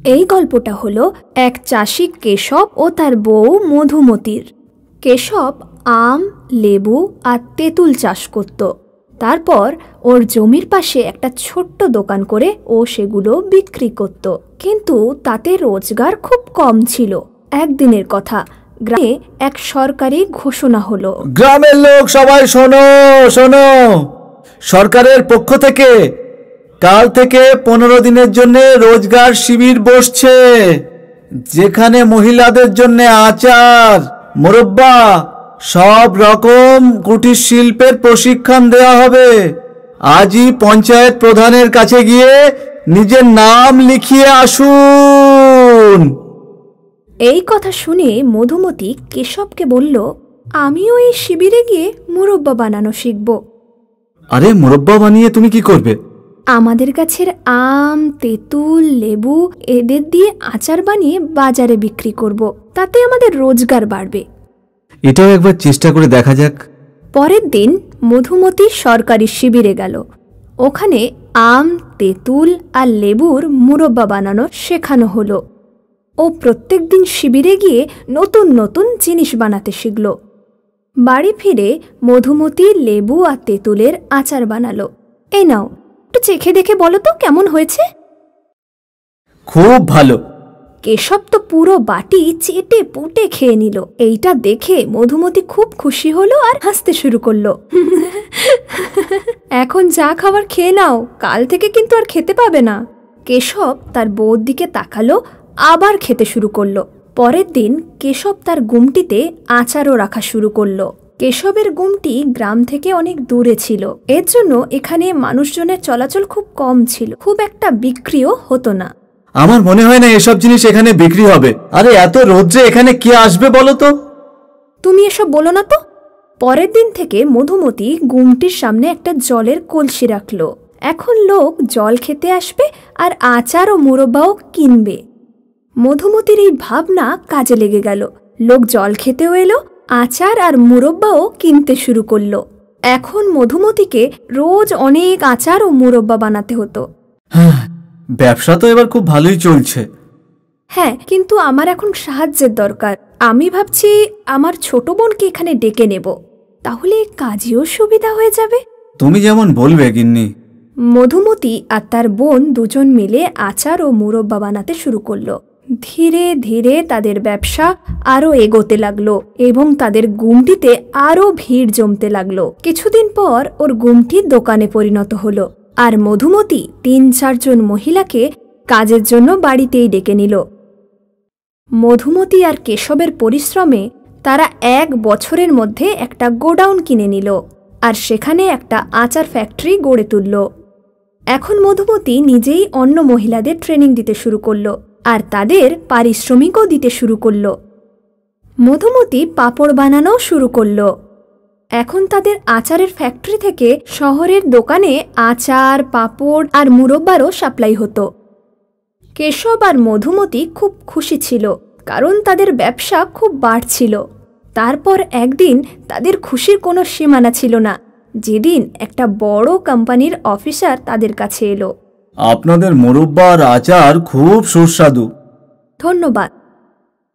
এই গল্পটা হলো এক চাষি কেশব ও তার বউ মধুমতির। কেশব আম, লেবু আর তেঁতুল চাষ করত। তারপর ওর জমির পাশে একটা ছোট্ট দোকান করে ও সেগুলো বিক্রি করত, কিন্তু তাতে রোজগার খুব কম ছিল। একদিনের কথা, গ্রামে এক সরকারি ঘোষণা হলো, গ্রামের লোক সবাই শোনো শোনো, সরকারের পক্ষ থেকে কাল থেকে 15 দিনের জন্য রোজগার শিবির বসছে, যেখানে মহিলাদের জন্য আচার, মোরব্বা, সব রকম কুটির শিল্পের প্রশিক্ষণ দেওয়া হবে। আজই পঞ্চায়েত প্রধানের কাছে গিয়ে নিজের নাম লিখিয়ে আসুন। এই কথা শুনে মধুমতি কেশবকে বলল, আমিও এই শিবিরে গিয়ে মুরব্বা বানানো শিখব। আরে মুরব্বা বানিয়ে তুমি কি করবে? আমাদের গাছের আম, তেঁতুল, লেবু এদের দিয়ে আচার বানিয়ে বাজারে বিক্রি করব, তাতে আমাদের রোজগার বাড়বে। এটাও একবার চেষ্টা করে দেখা যাক। পরের দিন মধুমতি সরকারি শিবিরে গেল। ওখানে আম, তেঁতুল আর লেবুর মুরব্বা বানানো শেখানো হলো। ও প্রত্যেক দিন শিবিরে গিয়ে নতুন নতুন জিনিস বানাতে শিখল। বাড়ি ফিরে মধুমতি লেবু আর তেঁতুলের আচার বানালো। এই নাও, একটু চেখে দেখে বলো তো কেমন হয়েছে। খুব ভালো। কেশব তো পুরো বাটি চেটে পুটে খেয়ে নিল। এইটা দেখে মধুমতি খুব খুশি হলো আর হাসতে শুরু করলো। এখন যা খাবার খেয়ে নাও, কাল থেকে কিন্তু আর খেতে পাবে না। কেশব তার বউর দিকে তাকালো, আবার খেতে শুরু করলো। পরের দিন কেশব তার গুমটিতে আচারও রাখা শুরু করলো। কেশবের গুমটি গ্রাম থেকে অনেক দূরে ছিল, এর জন্য এখানে মানুষজনের চলাচল খুব কম ছিল, খুব একটা বিক্রিও হতো না। আমার মনে হয় না এসব জিনিস এখানে বিক্রি হবে। আরে এত রোদ্রে এখানে কে আসবে বলো তো? তুমি এসব বলো না তো। পরের দিন থেকে মধুমতি গুমটির সামনে একটা জলের কলসি রাখলো। এখন লোক জল খেতে আসবে আর আচার ও মুরব্বাও কিনবে। মধুমতির এই ভাবনা কাজে লেগে গেল। লোক জল খেতেও এলো, আচার আর মুরব্বাও কিনতে শুরু করলো। এখন মধুমতিকে রোজ অনেক আচার ও মুরব্বা বানাতে হতো। ব্যবসা তো এবার খুব ভালোই চলছে। হ্যাঁ, কিন্তু আমার এখন সাহায্যের দরকার। আমি ভাবছি আমার ছোট বোনকে এখানে ডেকে নেব, তাহলে কাজেও সুবিধা হয়ে যাবে। তুমি যেমন বলবে গিন্নি। মধুমতি আর তার বোন দুজন মিলে আচার ও মুরব্বা বানাতে শুরু করলো। ধীরে ধীরে তাদের ব্যবসা আরো এগোতে লাগলো এবং তাদের গুমটিতে আরো ভিড় জমতে লাগলো। কিছুদিন পর ওর গুমটি দোকানে পরিণত হলো, আর মধুমতি ৩-৪ জন মহিলাকে কাজের জন্য বাড়িতেই ডেকে নিল। মধুমতি আর কেশবের পরিশ্রমে তারা ১ বছরের মধ্যে একটা গোডাউন কিনে নিল আর সেখানে একটা আচার ফ্যাক্টরি গড়ে তুলল। এখন মধুমতি নিজেই অন্য মহিলাদের ট্রেনিং দিতে শুরু করল আর তাদের পারিশ্রমিকও দিতে শুরু করল। মধুমতি পাঁপড় বানানো শুরু করল। এখন তাদের আচারের ফ্যাক্টরি থেকে শহরের দোকানে আচার, পাঁপড় আর মুরব্বারও সাপ্লাই হতো। কেশব আর মধুমতি খুব খুশি ছিল, কারণ তাদের ব্যবসা খুব বাড়ছিল। তারপর একদিন তাদের খুশির কোনো সীমানা ছিল না, যেদিন একটা বড় কোম্পানির অফিসার তাদের কাছে এলো। আপনাদের মুরব্বা আর আচার খুব সুস্বাদু। ধন্যবাদ।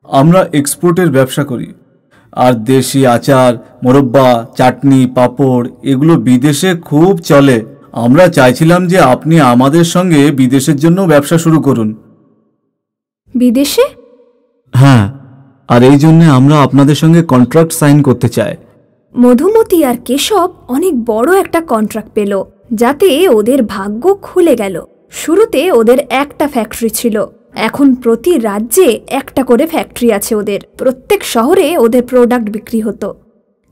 আমরা এক্সপোর্টের ব্যবসা করি, আর দেশি আচার, মুরব্বা, চাটনি, পাঁপড় এগুলো বিদেশে খুব চলে। আমরা চাইছিলাম যে আপনি আমাদের সঙ্গে বিদেশের জন্য ব্যবসা শুরু করুন। বিদেশে? হ্যাঁ, আর এই জন্য আমরা আপনাদের সঙ্গে কন্ট্রাক্ট সাইন করতে চাই। মধুমতি আর কেশব অনেক বড় একটা কন্ট্রাক্ট পেল, যাতে ওদের ভাগ্য খুলে গেল। শুরুতে ওদের একটা ফ্যাক্টরি ছিল, এখন প্রতি রাজ্যে একটা করে ফ্যাক্টরি আছে ওদের। প্রত্যেক শহরে ওদের প্রোডাক্ট বিক্রি হতো।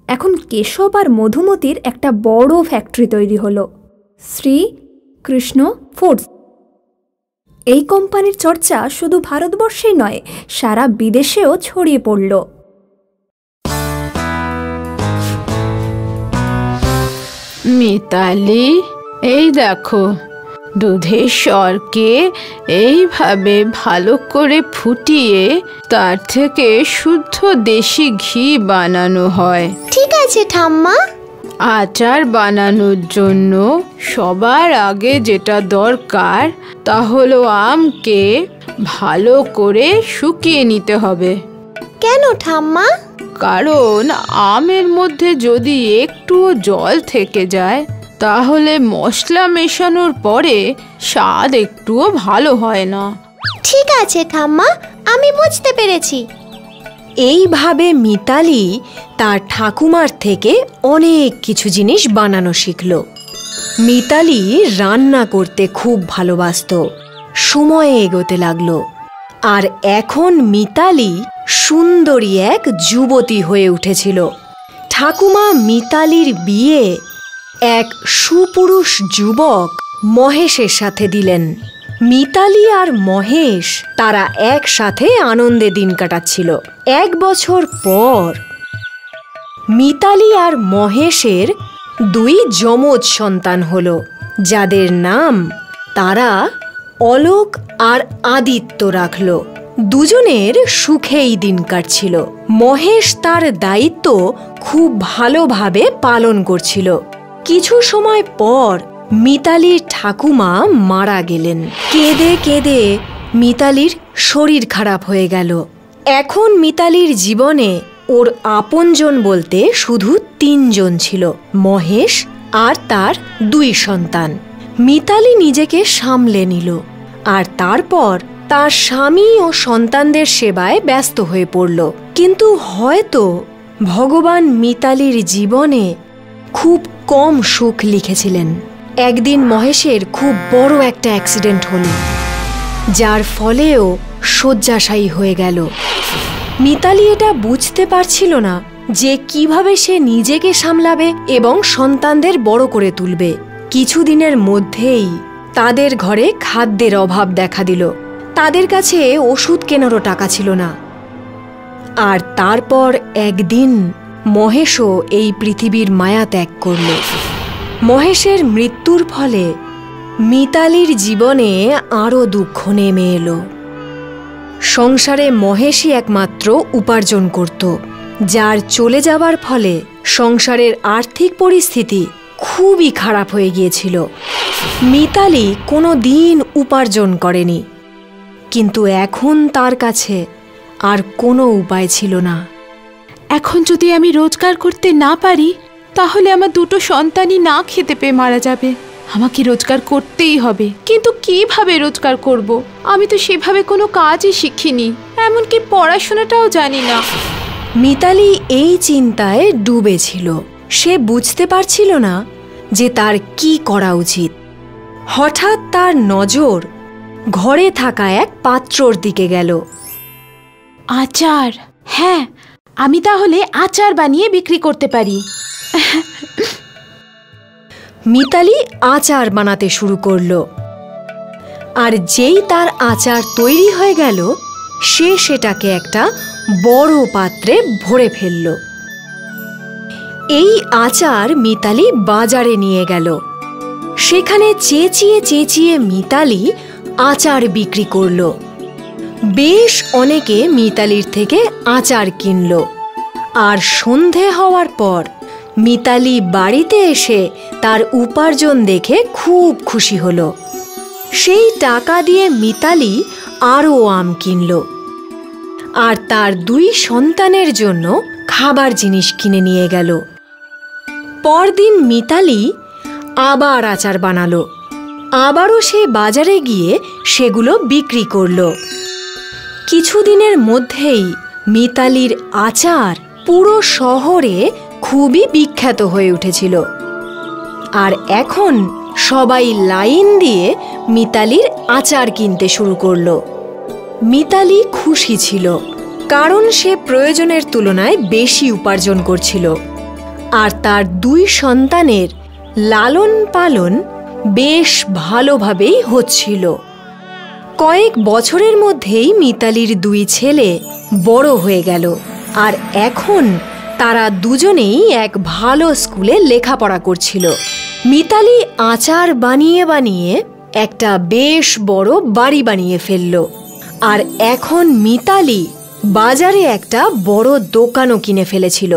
এখন কেশব আর মধুমতির একটা বড় ফ্যাক্টরি তৈরি হলো, শ্রী কৃষ্ণ ফুডস। এই কোম্পানির চর্চা শুধু ভারতবর্ষেই নয়, সারা বিদেশেও ছড়িয়ে পড়ল। মিতালি, এই দেখো, দুধের স্বরকে এইভাবে ভালো করে ফুটিয়ে তার থেকে শুদ্ধ দেশি ঘি বানানো হয়। ঠিক আছে ঠাম্মা। আচার বানানোর জন্য সবার আগে যেটা দরকার তা হলো আমকে ভালো করে শুকিয়ে নিতে হবে। কেন ঠাম্মা? কারণ আমের মধ্যে যদি একটুও জল থেকে যায় তাহলে মশলা মেশানোর পরে স্বাদ একটুও ভালো হয় না। ঠিক আছে ঠাম্মা, আমি বুঝতে পেরেছি। এইভাবে মিতালি তার ঠাকুমার থেকে অনেক কিছু জিনিস বানানো শিখল। মিতালি রান্না করতে খুব ভালোবাসতো। সময় এগোতে লাগলো, আর এখন মিতালি সুন্দরী এক যুবতী হয়ে উঠেছিল। ঠাকুমা মিতালির বিয়ে এক সুপুরুষ যুবক মহেশের সাথে দিলেন। মিতালি আর মহেশ তারা একসাথে আনন্দে দিন কাটাচ্ছিল। 1 বছর পর মিতালি আর মহেশের 2 যমজ সন্তান হলো, যাদের নাম তারা অলোক আর আদিত্য রাখল। দুজনের সুখেই দিন কাটছিল। মহেশ তার দায়িত্ব খুব ভালোভাবে পালন করছিল। কিছু সময় পর মিতালির ঠাকুমা মারা গেলেন। কেঁদে কেঁদে মিতালির শরীর খারাপ হয়ে গেল। এখন মিতালির জীবনে ওর আপনজন বলতে শুধু 3 জন ছিল, মহেশ আর তার 2 সন্তান। মিতালি নিজেকে সামলে নিল, আর তারপর তার স্বামী ও সন্তানদের সেবায় ব্যস্ত হয়ে পড়ল। কিন্তু হয়তো ভগবান মিতালির জীবনে খুব কম সুখ লিখেছিলেন। একদিন মহেশের খুব বড় একটা অ্যাক্সিডেন্ট হলো, যার ফলেও শয্যাশায়ী হয়ে গেল। মিতালি এটা বুঝতে পারছিল না যে কিভাবে সে নিজেকে সামলাবে এবং সন্তানদের বড় করে তুলবে। কিছুদিনের মধ্যেই তাদের ঘরে খাদ্যের অভাব দেখা দিল। তাদের কাছে ওষুধ কেনারও টাকা ছিল না। আর তারপর একদিন মহেশও এই পৃথিবীর মায়া ত্যাগ করল। মহেশের মৃত্যুর ফলে মিতালির জীবনে আরও দুঃখ নেমে এলো। সংসারে মহেশই একমাত্র উপার্জন করত, যার চলে যাবার ফলে সংসারের আর্থিক পরিস্থিতি খুবই খারাপ হয়ে গিয়েছিল। মিতালি কোনো দিন উপার্জন করেনি, কিন্তু এখন তার কাছে আর কোনো উপায় ছিল না। এখন যদি আমি রোজগার করতে না পারি তাহলে আমার 2 সন্তানই না খেতে পেয়ে মারা যাবে। আমাকে রোজগার করতেই হবে, কিন্তু কিভাবে রোজগার করব? আমি তো সেভাবে কোনো কাজই শিখিনি, এমনকি পড়াশোনাটাও জানি না। মিতালি এই চিন্তায় ডুবে ছিল। সে বুঝতে পারছিল না যে তার কি করা উচিত। হঠাৎ তার নজর ঘরে থাকা এক পাত্রর দিকে গেল। আচার, হ্যাঁ, আমি তাহলে আচার বানিয়ে বিক্রি করতে পারি। মিতালি আচার বানাতে শুরু করলো, আর যেই তার আচার তৈরি হয়ে গেল সে সেটাকে একটা বড় পাত্রে ভরে ফেলল। এই আচার মিতালি বাজারে নিয়ে গেল। সেখানে চেঁচিয়ে চেঁচিয়ে মিতালি আচার বিক্রি করল। বেশ অনেকে মিতালির থেকে আচার কিনল। আর সন্ধে হওয়ার পর মিতালি বাড়িতে এসে তার উপার্জন দেখে খুব খুশি হলো। সেই টাকা দিয়ে মিতালি আরও আম কিনল, আর তার 2 সন্তানের জন্য খাবার জিনিস কিনে নিয়ে গেল। পরদিন মিতালি আবার আচার বানালো। আবারও সে বাজারে গিয়ে সেগুলো বিক্রি করল। কিছুদিনের মধ্যেই মিতালির আচার পুরো শহরে খুবই বিখ্যাত হয়ে উঠেছিল। আর এখন সবাই লাইন দিয়ে মিতালির আচার কিনতে শুরু করলো। মিতালি খুশি ছিল, কারণ সে প্রয়োজনের তুলনায় বেশি উপার্জন করছিল। আর তার 2 সন্তানের লালন পালন বেশ ভালোভাবেই হচ্ছিল। কয়েক বছরের মধ্যেই মিতালির 2 ছেলে বড় হয়ে গেল, আর এখন তারা দুজনেই এক ভালো স্কুলে লেখাপড়া করছিল। মিতালি আচার বানিয়ে বানিয়ে একটা বেশ বড় বাড়ি বানিয়ে ফেলল। আর এখন মিতালি বাজারে একটা বড় দোকানও কিনে ফেলেছিল।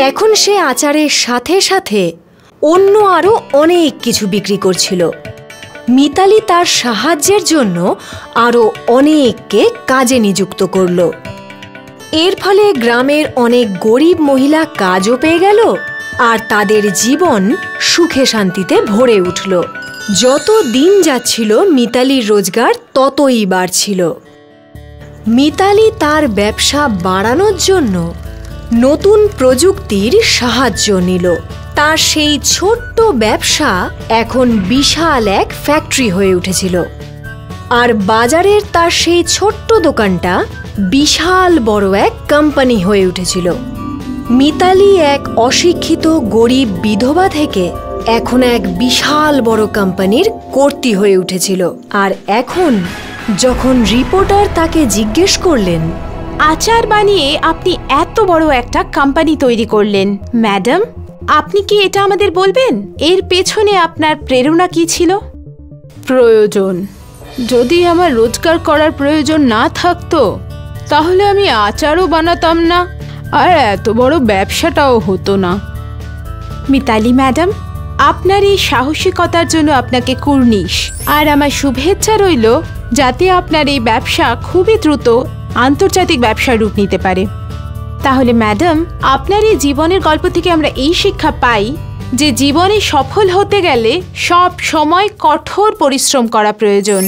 এখন সে আচারের সাথে সাথে অন্য আরও অনেক কিছু বিক্রি করছিল। মিতালি তার সাহায্যের জন্য আরও অনেককে কাজে নিযুক্ত করল। এর ফলে গ্রামের অনেক গরিব মহিলা কাজও পেয়ে গেল, আর তাদের জীবন সুখে শান্তিতে ভরে উঠল। যত দিন যাচ্ছিল মিতালির রোজগার ততই বাড়ছিল। মিতালি তার ব্যবসা বাড়ানোর জন্য নতুন প্রযুক্তির সাহায্য নিল। তার সেই ছোট্ট ব্যবসা এখন বিশাল এক ফ্যাক্টরি হয়ে উঠেছিল, আর বাজারের তার সেই ছোট্ট দোকানটা বিশাল বড় এক কোম্পানি হয়ে উঠেছিল। মিতালি এক অশিক্ষিত গরিব বিধবা থেকে এখন এক বিশাল বড় কোম্পানির কর্ত্রী হয়ে উঠেছিল। আর এখন যখন রিপোর্টার তাকে জিজ্ঞেস করলেন, আচার বানিয়ে আপনি এত বড় একটা কোম্পানি তৈরি করলেন, ম্যাডাম, আপনি কি এটা আমাদের বলবেন? এর পেছনে আপনার প্রেরণা কি ছিল? প্রয়োজন? যদি আমার রোজগার করার প্রয়োজন না থাকতো তাহলে আমি আচারও বানাতাম না, আর এত বড় ব্যবসাটাও হতো না। মিতালি ম্যাডাম, আপনার এই সাহসিকতার জন্য আপনাকে কুর্নিশ, আর আমার শুভেচ্ছা রইল যাতে আপনার এই ব্যবসা খুবই দ্রুত আন্তর্জাতিক ব্যবসার রূপ নিতে পারে। তাহলে ম্যাডাম, আপনার এই জীবনের গল্প থেকে আমরা এই শিক্ষা পাই যে জীবনে সফল হতে গেলে সব সময় কঠোর পরিশ্রম করা প্রয়োজন।